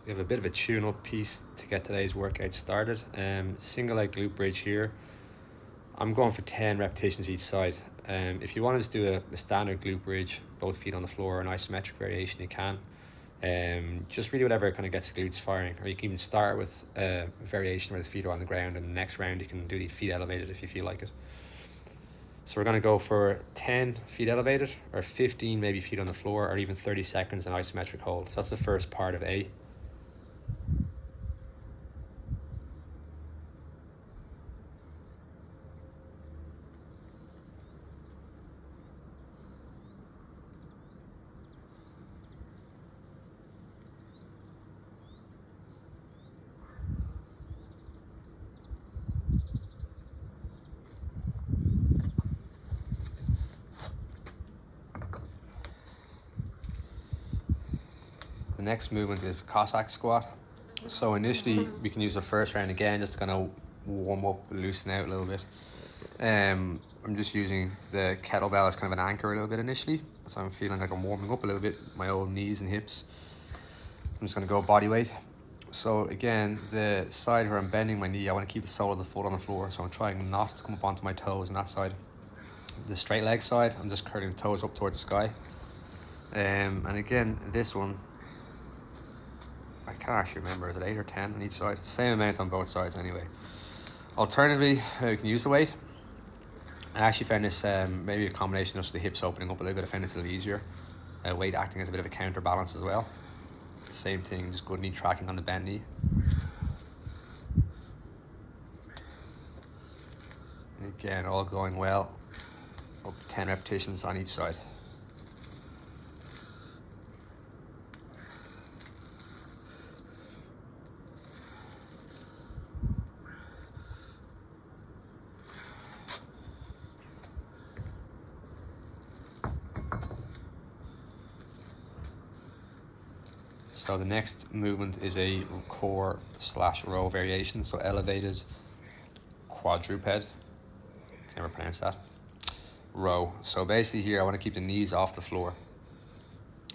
We have a bit of a tune-up piece to get today's workout started. Single leg glute bridge here. I'm going for 10 repetitions each side. If you want to just do a standard glute bridge, both feet on the floor, an isometric variation, you can. Just really whatever kind of gets the glutes firing. Or you can even start with a variation where the feet are on the ground, and the next round you can do the feet elevated if you feel like it. So we're going to go for 10 feet elevated, or 15 maybe feet on the floor, or even 30 seconds in isometric hold. So that's the first part of A. The next movement is Cossack Squat. So initially we can use the first round again just to kind of warm up, loosen out a little bit. I'm just using the kettlebell as kind of an anchor a little bit initially. So I'm feeling like I'm warming up a little bit, my old knees and hips. I'm just going to go body weight. So again, the side where I'm bending my knee, I want to keep the sole of the foot on the floor. So I'm trying not to come up onto my toes on that side. The straight leg side, I'm just curling the toes up towards the sky. And again, this one, I can't actually remember, is it 8 or 10 on each side? Same amount on both sides anyway. Alternatively, you can use the weight. I actually found this maybe a combination of the hips opening up a little bit. I found this a little easier. Weight acting as a bit of a counterbalance as well. Same thing, just good knee tracking on the bent knee. And again, all going well. Up to 10 repetitions on each side. So the next movement is a core/row variation, so elevated quadruped, can't ever pronounce that, row. So basically here I want to keep the knees off the floor.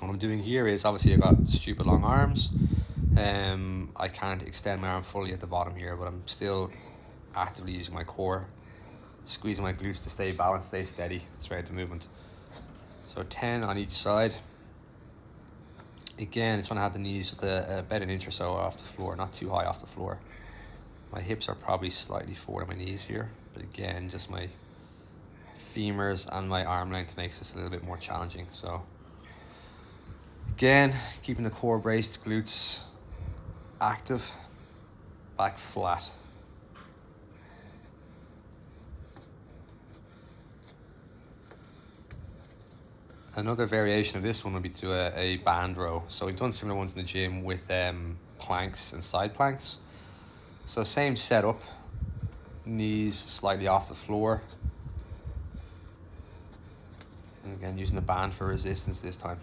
What I'm doing here is, obviously I've got stupid long arms. I can't extend my arm fully at the bottom here, but I'm still actively using my core, squeezing my glutes to stay balanced, stay steady throughout the movement. So 10 on each side. Again, it's want to have the knees just about an inch or so off the floor, not too high off the floor. My hips are probably slightly forward of my knees here, but again, just my femurs and my arm length makes this a little bit more challenging. So again, keeping the core braced, glutes active, back flat. Another variation of this one would be to a band row. So we've done similar ones in the gym with planks and side planks. So same setup, knees slightly off the floor. And again, using the band for resistance this time.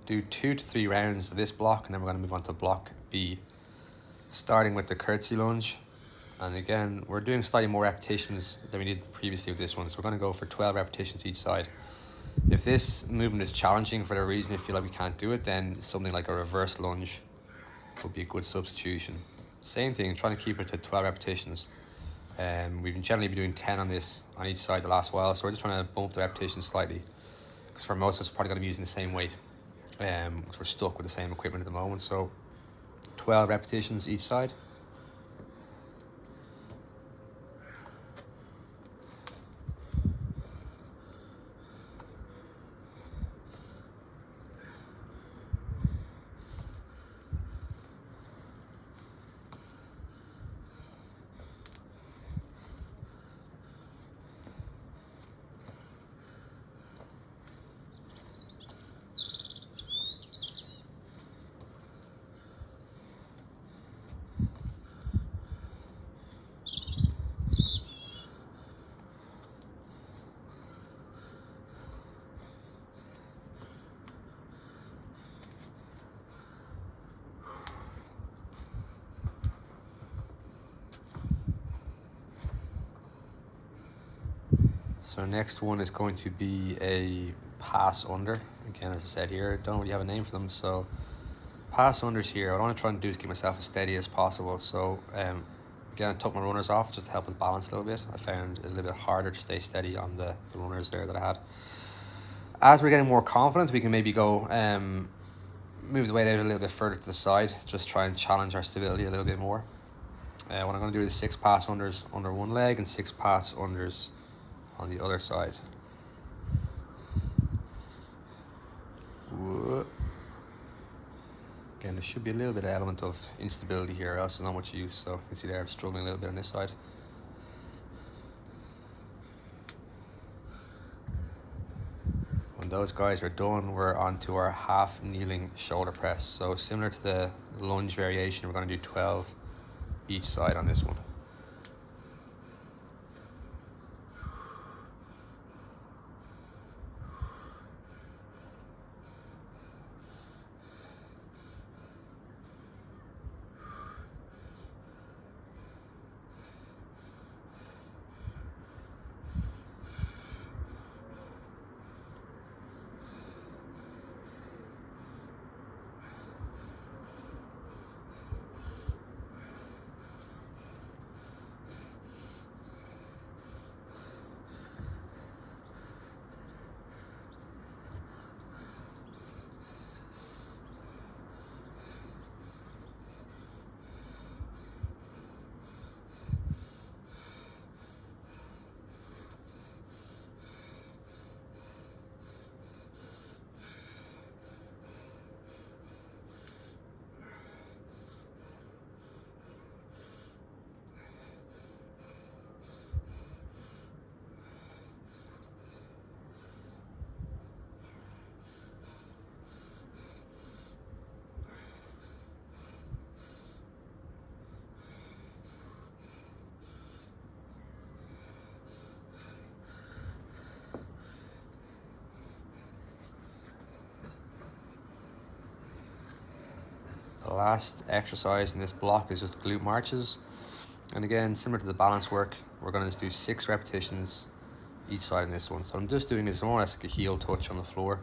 Do 2 to 3 rounds of this block, and then we're going to move on to block B, starting with the Cursty Lunge. And again, we're doing slightly more repetitions than we did previously with this one, so we're going to go for 12 repetitions each side. If this movement is challenging for the reason you feel like we can't do it, then something like a reverse lunge would be a good substitution. Same thing, trying to keep it to 12 repetitions. We've generally been doing 10 on this on each side the last while, so we're just trying to bump the repetitions slightly, because for most of us we're probably going to be using the same weight. Because we're stuck with the same equipment at the moment. So 12 repetitions each side. So next one is going to be a pass under. Again, as I said here, don't really have a name for them. So pass unders here. What I want to try and do is keep myself as steady as possible. So again, I took my runners off just to help with balance a little bit. I found it a little bit harder to stay steady on the runners there that I had. As we're getting more confident, we can maybe go move the weight out a little bit further to the side. Just try and challenge our stability a little bit more. What I'm going to do is 6 pass unders under one leg and 6 pass unders on the other side. Whoa. Again, there should be a little bit of element of instability here, else there's not much use. So you can see there I'm struggling a little bit on this side. When those guys are done, we're on to our half kneeling shoulder press. So similar to the lunge variation, we're going to do 12 each side on this one. The last exercise in this block is just glute marches. And again, similar to the balance work, we're going to just do 6 repetitions each side in this one. So I'm just doing this more or less like a heel touch on the floor.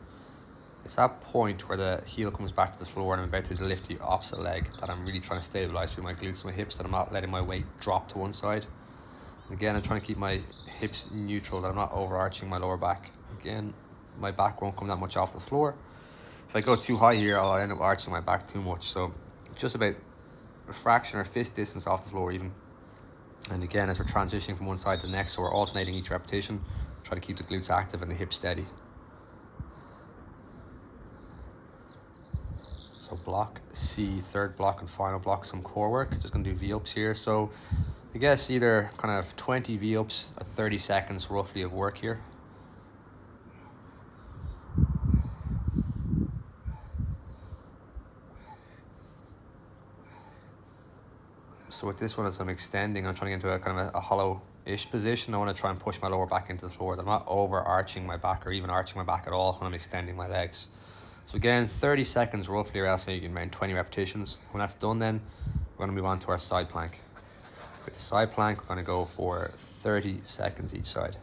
It's that point where the heel comes back to the floor and I'm about to lift the opposite leg that I'm really trying to stabilize through my glutes and my hips, that I'm not letting my weight drop to one side. And again, I'm trying to keep my hips neutral, that I'm not overarching my lower back. Again, my back won't come that much off the floor. If I go too high here, I'll end up arching my back too much. So just about a fraction or fist distance off the floor even. And again, as we're transitioning from one side to the next, so we're alternating each repetition, try to keep the glutes active and the hips steady. So block C, third block and final block, some core work. Just gonna do V-ups here. So I guess either kind of 20 V-ups at 30 seconds roughly of work here. So with this one, as I'm extending, I'm trying to get into a kind of a hollow-ish position. I want to try and push my lower back into the floor. I'm not overarching my back or even arching my back at all when I'm extending my legs. So again, 30 seconds roughly, or else you can around 20 repetitions. When that's done then, we're going to move on to our side plank. With the side plank, we're going to go for 30 seconds each side.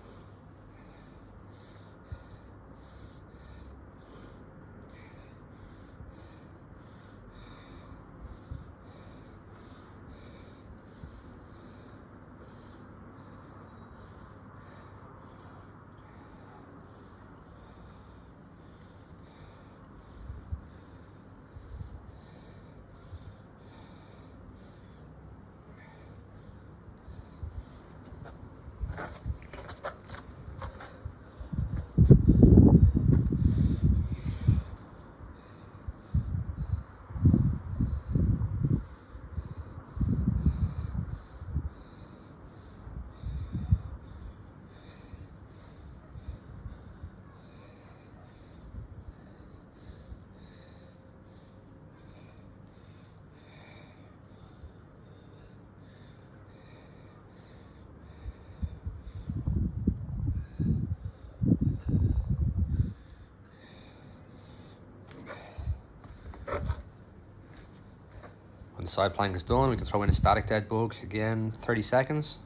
When the side plank is done, we can throw in a static dead bug again, 30 seconds.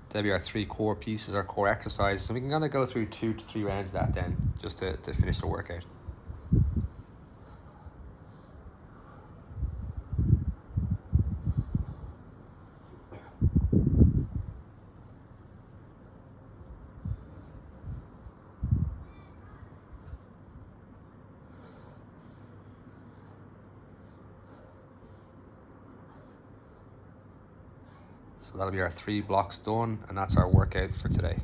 There'll be our 3 core pieces, our core exercises, and we can kind of go through 2 to 3 rounds of that then, just to finish the workout. So that'll be our 3 blocks done, and that's our workout for today.